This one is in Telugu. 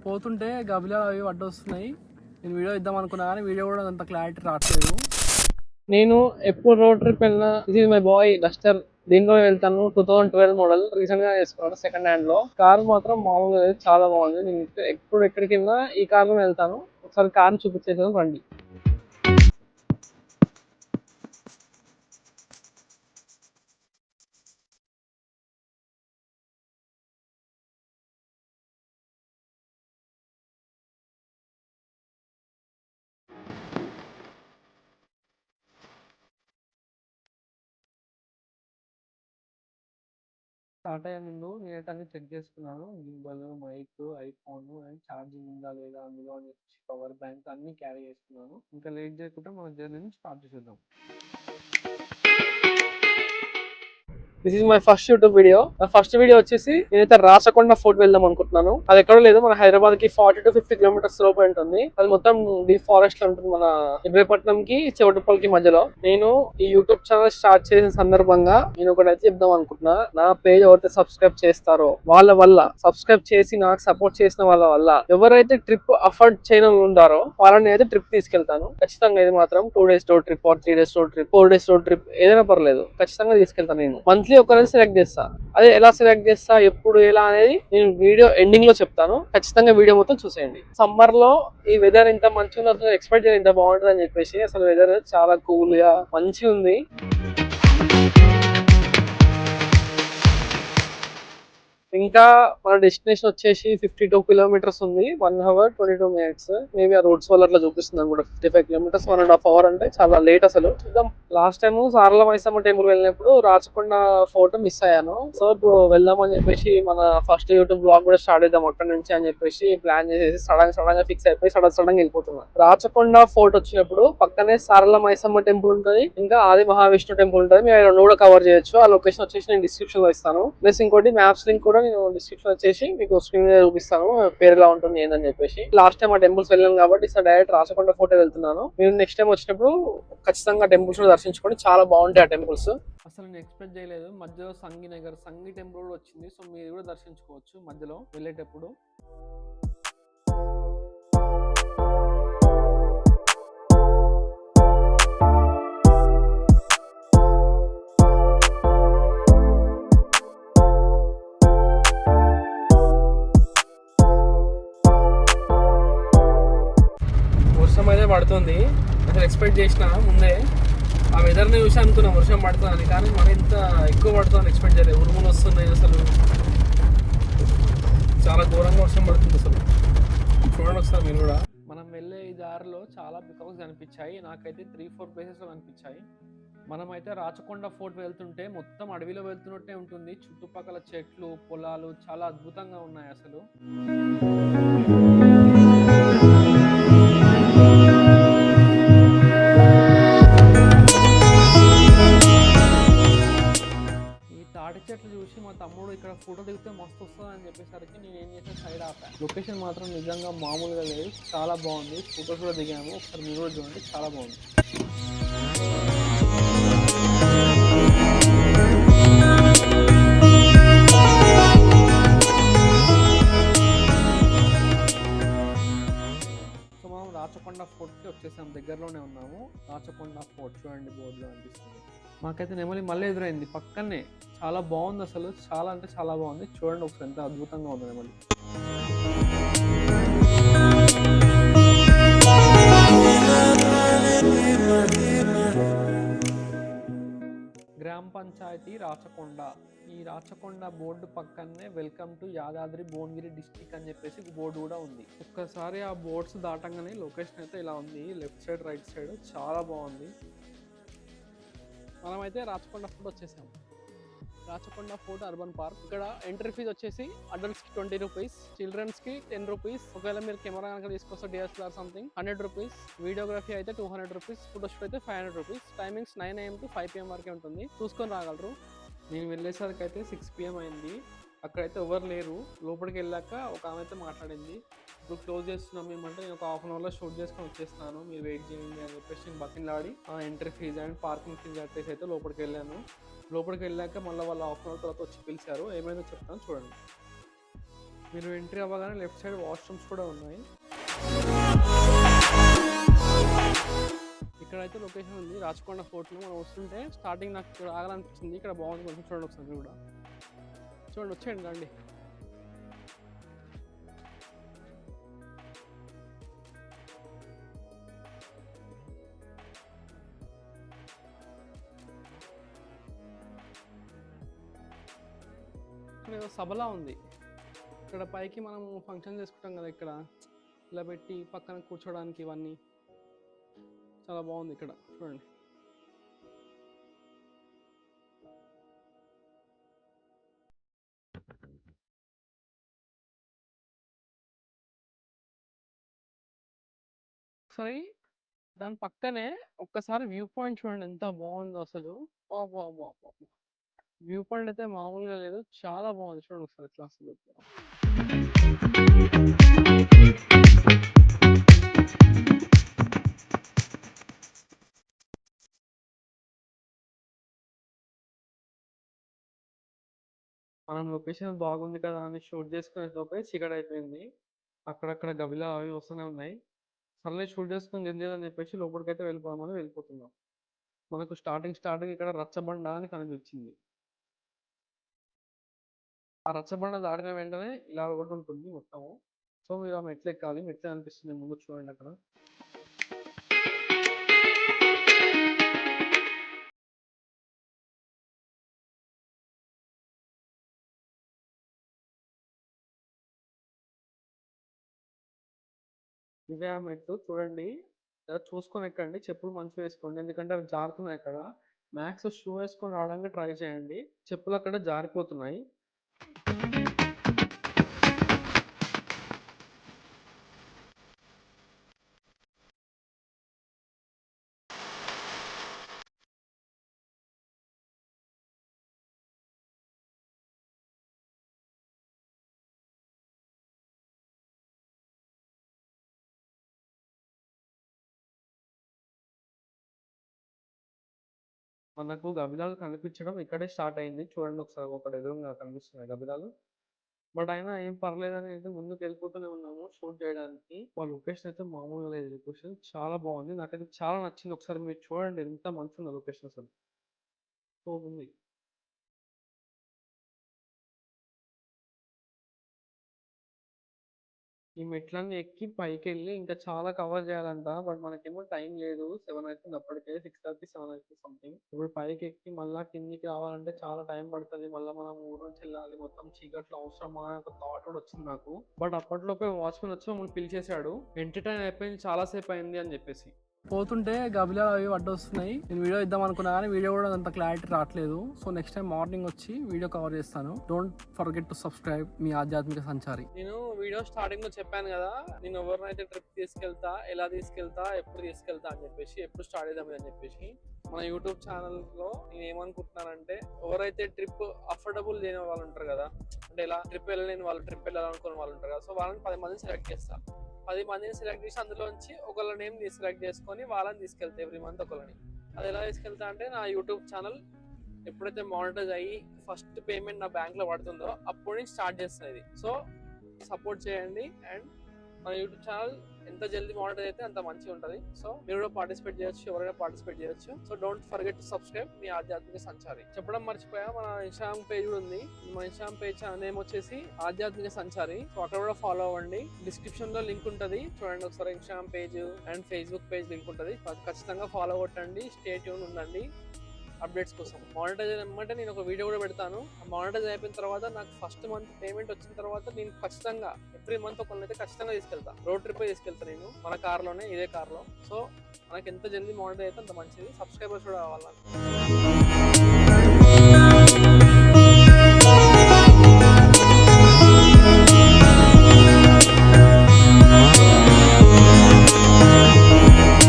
పోతుంటే గబిలాలు అవి అడ్డొస్తున్నాయి. నేను వీడియో ఇద్దాం అనుకున్నా కానీ వీడియో కూడా అంత క్లారిటీ రావట్లేదు. నేను ఎప్పుడు రోడ్ ట్రిప్ వెళ్ళినా ఇది మై బాయ్ డస్టర్ దీంట్లో వెళ్తాను. 2012 మోడల్ రీసెంట్ గా వేసుకున్నాను సెకండ్ హ్యాండ్ లో. కార్ మాత్రం మామూలుగా చాలా బాగుంది. నేను ఎప్పుడు ఎక్కడికి వెళ్ళినా ఈ కార్ లో వెళ్తాను. ఒకసారి కార్ చూపించేసాను రండి. స్టార్ట్ అయ్యే ముందు నేనైతే అన్ని చెక్ చేసుకున్నాను. Gimbal, mic, iPhone and charging ఉందా లేదా అందులో అని చెప్పి పవర్ బ్యాంక్ అన్ని క్యారీ చేసుకున్నాను. ఇంకా లేట్ చేయకుండా మన జర్నీని స్టార్ట్ చేసేద్దాం. This is my first YouTube video. నా ఫస్ట్ వీడియో వచ్చేసి నేనైతే రాచకొండ ఫోర్ట్ వెళ్దాం అనుకుంటున్నాను. అది ఎక్కడో లేదు, మన హైదరాబాద్ కి 40 to 50 కిలోమీటర్స్ లోపు ఉంటుంది. అది మొత్తం డీప్ ఫారెస్ట్ లో ఉంటుంది, మన ఇబ్రహీపట్నం కి చౌటుప్పల్ కి మధ్యలో. నేను ఈ యూట్యూబ్ ఛానల్ స్టార్ట్ చేసిన సందర్భంగా నేను ఒకటి అయితే చెప్దాం అనుకుంటున్నా. నా పేజ్ ఎవరైతే సబ్స్క్రైబ్ చేస్తారో వాళ్ళ వల్ల, సబ్స్క్రైబ్ చేసి నాకు సపోర్ట్ చేసిన వాళ్ళ వల్ల ఎవరైతే ట్రిప్ అఫోర్డ్ చేయడం ఉంటారో వాళ్ళని అయితే ట్రిప్ తీసుకెళ్తాను ఖచ్చితంగా. ఇది మాత్రం 2 days road trip, 3 days road trip, 4 days road trip ఏదైనా పర్లేదు, ఖచ్చితంగా తీసుకెళ్తాను. నేను మంత్లీ ఒకరైతే సెలెక్ట్ చేస్తా. అదే ఎలా సెలెక్ట్ చేస్తా, ఎప్పుడు, ఎలా అనేది నేను వీడియో ఎండింగ్ లో చెప్తాను. ఖచ్చితంగా వీడియో మొత్తం చూసేయండి. సమ్మర్ లో ఈ వెదర్ ఇంత మంచిగా ఎక్స్పెక్ట్ చేయాలి ఇంత బాగుంటుంది అని చెప్పేసి. అసలు వెదర్ చాలా కూల్ గా మంచిగా ఉంది. ఇంకా మన డెస్టినేషన్ వచ్చేసి 52 కిలోమీటర్స్ ఉంది. 1 hour 22 minutes. మేబీ ఆ రోడ్ సోలర్ లో చూపిస్తుంది కూడా 55 కిలోమీటర్స్, 1.5 hours అంటే చాలా లేట్. అసలు చూద్దాం. లాస్ట్ టైం సారల మైసమ్మ టెంపుల్ వెళ్ళినప్పుడు రాచకొండ ఫోర్ట్ మిస్ అయ్యాను. సో ఇప్పుడు వెళ్దాం అని చెప్పేసి మన ఫస్ట్ యూట్యూబ్ బ్లాగ్ కూడా స్టార్ట్ చేద్దాం అక్కడి నుంచి అని చెప్పేసి ప్లాన్ చేసేసి సడన్ గా ఫిక్స్ అయిపోయి సడన్ గా వెళ్ళిపోతున్నాను. రాచకొండ ఫోర్ట్ వచ్చినప్పుడు పక్కనే సారల మైసమ్మ టెంపుల్ ఉంటుంది, ఇంకా ఆది మహావిష్ణు టెంపుల్ ఉంటుంది. మేము రెండు కూడా కవర్ చేయొచ్చు. ఆ లొకేషన్ వచ్చేసి నేను డిస్క్రిప్షన్ లో ఇస్తాను. ప్లస్ ఇంకోటి మ్యాప్స్ లింక్ కూడా నేను డిస్క్రిప్షన్ వచ్చేసి మీకు స్క్రీన్ మీద చూపిస్తాను, పేరు ఎలా ఉంటుంది ఏందని చెప్పేసి. లాస్ట్ టైం ఆ టెంపుల్స్ వెళ్ళాను కాబట్టి డైరెక్ట్ రాచకొండ ఫోర్ట్ వెళ్తున్నాను. మీరు నెక్స్ట్ టైం వచ్చినప్పుడు ఖచ్చితంగా టెంపుల్స్ దర్శించుకోండి, చాలా బాగుంటాయి ఆ టెంపుల్స్. అసలు నేను ఎక్స్పెక్ట్ చేయలేదు మధ్యలో సంగి టెంపుల్ కూడా వచ్చింది. సో మీరు కూడా దర్శించుకోవచ్చు మధ్యలో వెళ్ళేటప్పుడు. అయితే పడుతుంది. అసలు ఎక్స్పెక్ట్ చేసిన ముందే ఆ వెదర్ని చూసి అనుకున్నా వర్షం పడుతుందని, కానీ మరింత ఎక్కువ పడుతుందని ఎక్స్పెక్ట్ చేయలేదు. ఉరుములు వస్తున్నాయి, అసలు చాలా ఘోరంగా వర్షం పడుతుంది. అసలు చూడండి ఒకసారి మీరు కూడా. మనం వెళ్ళే ఈ దారిలో చాలా పికౌస్ కనిపించాయి. నాకైతే 3-4 ప్లేసెస్ లో కనిపించాయి. మనమైతే రాచకొండ ఫోర్ట్ వెళ్తుంటే మొత్తం అడవిలో వెళ్తున్నట్టే ఉంటుంది. చుట్టుపక్కల చెట్లు, పొలాలు చాలా అద్భుతంగా ఉన్నాయి అసలు. చెట్లు చూసి మా తమ్ముడు ఇక్కడ ఫోటో దిగితే మస్తు వస్తుంది అని చెప్పేసరికి నేను ఏం చేసిన సైడ్ ఆపా. లొకేషన్ మాత్రం నిజంగా మామూలుగా లేదు, చాలా బాగుంది. ఫోటోస్ కూడా దిగాము, ఒకసారి మీరు కూడా చూడండి, చాలా బాగుంది. సో మనం రాచకొండ ఫోర్ట్కి వచ్చేసాం, దగ్గరలోనే ఉన్నాము. రాచకొండ ఫోర్ట్ చూడండి బోర్డులో అనిపిస్తుంది. మాకైతే నెమలి మళ్ళీ ఎదురైంది పక్కనే. చాలా బాగుంది అసలు, చాలా అంటే చాలా బాగుంది. చూడండి ఒకసారి ఎంత అద్భుతంగా ఉంది నెమలి. గ్రామ పంచాయతీ రాచకొండ. ఈ రాచకొండ బోర్డు పక్కనే welcome to Yadadri Bhuvanagiri district అని చెప్పేసి బోర్డు కూడా ఉంది. ఒక్కసారి ఆ బోర్డ్స్ దాటంగానే లొకేషన్ అయితే ఇలా ఉంది, లెఫ్ట్ సైడ్ రైట్ సైడ్ చాలా బాగుంది. మనమైతే రాచకొండ ఫోర్ట్ వచ్చేసాము. Rachakonda fort urban park. ఇక్కడ ఎంట్రీ ఫీజు వచ్చేసి అడల్ట్స్ కి 20 రూపీస్, చిల్డ్రన్స్ కి 10 రూపీస్. ఒకవేళ మీరు కెమెరా కనుక తీసుకొస్తే DSLR సంథింగ్ 100 రూపీస్. వీడియోగ్రఫీ అయితే 200 రూపీస్, ఫోటోషూట్ అయితే 500 rupees. Timings 9 AM to 5 PM వరకే ఉంటుంది, చూసుకొని రాగలరు. నేను వెళ్ళేసరికి అయితే 6 PM అయింది. అక్కడైతే ఎవరు లేరు. లోపలికి వెళ్ళాక ఒక ఆమె అయితే మాట్లాడింది, ఇప్పుడు క్లోజ్ చేస్తున్నాం మేమంటే నేను ఒక హాఫ్ అన్ అవర్లో షూట్ చేసుకొని వచ్చేస్తాను, మీరు వెయిట్ చేయండి అని చెప్పేసి నేను బతిలాడి entry fee and parking fee కట్టేసి అయితే లోపలికి వెళ్ళాను. లోపలికి వెళ్ళాక మళ్ళీ వాళ్ళు హాఫ్ అన్ అవర్ తర్వాత వచ్చి పిలిచారు. ఏమైందో చెప్తాను చూడండి. మీరు ఎంట్రీ అవ్వగానే లెఫ్ట్ సైడ్ వాష్రూమ్స్ కూడా ఉన్నాయి. ఇక్కడైతే లొకేషన్ ఉంది రాచకొండ ఫోర్ట్లో. మనం వస్తుంటే స్టార్టింగ్ నాకు ఇక్కడ ఆగాలనిపించింది. ఇక్కడ బాగుంది, కొంచెం చూడండి ఒకసారి కూడా. చూడండి, వచ్చేయండి రండి. ఏదో సభలా ఉంది. ఇక్కడ పైకి మనం ఫంక్షన్ చేసుకుంటాం కదా, ఇక్కడ ఇలా పెట్టి పక్కన కూర్చోడానికి ఇవన్నీ చాలా బాగుంది ఇక్కడ చూడండి. సరే, దాని పక్కనే ఒక్కసారి వ్యూ పాయింట్ చూడండి ఎంత బాగుందో అసలు. వ్యూ పాయింట్ అయితే మామూలుగా లేదు, చాలా బాగుంది. చూడండి ఒకసారి క్లాస్ మనం లొకేషన్ బాగుంది కదా అని షూట్ చేసుకునే లోపే చీకటి అయిపోయింది. అక్కడక్కడ గవిలా అవి వస్తూనే ఉన్నాయి. సర్లే షూట్ చేసుకుని తిందేదని చెప్పేసి లోపలికైతే వెళ్ళిపోదామని వెళ్ళిపోతున్నాం. మనకు స్టార్టింగ్ ఇక్కడ రచ్చబండ అని కనిపించింది. ఆ రచ్చబండ దాటిన వెంటనే ఇలా ఒకటి ఉంటుంది మొత్తము. సో మీరు ఆ మెట్లు ఎక్కాలి. మెట్లు అనిపిస్తుంది ముందు చూడండి అక్కడ. ఇవే ఆ మెట్లు చూడండి, చూసుకొని ఎక్కండి. చెప్పులు మంచిగా వేసుకోండి, ఎందుకంటే అవి జారుతున్నాయి అక్కడ. మ్యాక్స్ షూ వేసుకొని రావడానికి ట్రై చేయండి, చెప్పులు అక్కడ జారిపోతున్నాయి. మనకు గబిలాలు కనిపించడం ఇక్కడే స్టార్ట్ అయింది. చూడండి ఒకసారి, ఒకటి ఎదురుగా కనిపిస్తున్నాయి గబిలాలు. బట్ అయినా ఏం పర్లేదని అయితే ముందుకు వెళ్ళిపోతూనే ఉన్నాము షూట్ చేయడానికి. వాళ్ళ లొకేషన్ అయితే మామూలుగా లేదు, లొకేషన్ చాలా బాగుంది, నాకైతే చాలా నచ్చింది. ఒకసారి మీరు చూడండి ఎంత మంచిగా ఉంది లొకేషన్ అసలు, బాగుంది. ఈ మెట్లన్నీ ఎక్కి పైకి వెళ్ళి ఇంకా చాలా కవర్ చేయాలంట. బట్ మనకేమో టైం లేదు, 7 అవుతుంది అప్పటికే, 6:30 7 అవుతుంది సంథింగ్. ఇప్పుడు పైకి ఎక్కి మళ్ళీ కిందికి రావాలంటే చాలా టైం పడుతుంది. మళ్ళీ మనం ఊరు నుంచి వెళ్ళాలి, మొత్తం చీకట్లో అవసరమా అనే ఒక థాట్ కూడా వచ్చింది నాకు. బట్ అప్పట్లోపే వాచ్మెన్ వచ్చి మమ్మల్ని పిలిచేశాడు. ఎంట్రీ టైం అయిపోయింది, చాలా సేపు అయింది అని చెప్పేసి. పోతుంటే గబిలా అవి అడ్డొస్తున్నాయి. నేను వీడియో ఇద్దాం అనుకున్నా కానీ వీడియో కూడా అంత క్లారిటీ రావట్లేదు. సో నెక్స్ట్ టైం మార్నింగ్ వచ్చి వీడియో కవర్ చేస్తాను. డోంట్ ఫర్గెట్ టు సబ్స్క్రైబ్ మీ ఆధ్యాత్మిక సంచారి. నేను వీడియో స్టార్టింగ్ లో చెప్పాను కదా, నేను ఎవరినైతే ట్రిప్ తీసుకెళ్తా, ఎలా తీసుకెళ్తా, ఎప్పుడు తీసుకెళ్తా అని చెప్పేసి, ఎప్పుడు స్టార్ట్ చేద్దాం అని చెప్పేసి. మన యూట్యూబ్ ఛానల్ లో నేను ఏమనుకుంటున్నానంటే, ఎవరైతే ట్రిప్ అఫోర్డబుల్ లేని వాళ్ళు ఉంటారు కదా, అంటే ఇలా ట్రిప్ వెళ్ళలేని వాళ్ళు, ట్రిప్ వెళ్ళాలనుకునే వాళ్ళు ఉంటారు కదా, సో వాళ్ళని 10 మందిని సెలెక్ట్ చేస్తా. 10 మందిని సెలెక్ట్ చేసి అందులోంచి ఒకళ్ళ నేమ్ సెలెక్ట్ చేసుకొని వాళ్ళని తీసుకెళ్తా ఎవ్రీ మంత్ ఒకళ్ళని. అది ఎలా తీసుకెళ్తా అంటే, నా యూట్యూబ్ ఛానల్ ఎప్పుడైతే మానిటైజ్ అయ్యి ఫస్ట్ పేమెంట్ నా బ్యాంక్ లో పడుతుందో అప్పుడు నుంచి స్టార్ట్ చేస్తుంది. సో సపోర్ట్ చేయండి. అండ్ మన యూట్యూబ్ ఛానల్ ఎంత జల్దీ మానిటైజ్ అయితే అంత మంచిగా ఉంటుంది. సో మీరు కూడా పార్టిసిపేట్ చేయొచ్చు, ఎవరైనా పార్టిసిపేట్ చేయొచ్చు. So don't forget to subscribe మీ ఆధ్యాత్మిక సంచారి. చెప్పడం మర్చిపోయా, మన ఇన్స్టాగ్రామ్ పేజ్ కూడా ఉంది. మన ఇన్స్టాగ్రామ్ పేజ్ నేమ్ వచ్చేసి ఆధ్యాత్మిక సంచారి. సో అక్కడ కూడా ఫాలో అవ్వండి. డిస్క్రిప్షన్ లో లింక్ ఉంటుంది, చూడండి ఒకసారి. Instagram page and Facebook page link ఉంటుంది, ఖచ్చితంగా ఫాలో కొట్టండి. స్టే ట్యూన్ ఉండండి అప్డేట్స్ కోసం. మానిటైజ్ అయినమంటే నేను ఒక వీడియో కూడా పెడతాను. మానిటైజ్ అయిపోయిన తర్వాత నాకు ఫస్ట్ మంత్ పేమెంట్ వచ్చిన తర్వాత నేను ఖచ్చితంగా ఎవ్రీ మంత్ ఒకళ్ళైతే ఖచ్చితంగా తీసుకెళ్తా. రోడ్ ట్రిప్ తీసుకెళ్తాను నేను, మన కార్లోనే, ఇదే కార్లో. సో మనకి ఎంత జల్దీ మానిటైజ్ అయితే అంత మంచిది. సబ్స్క్రైబర్స్ కూడా కావాలి.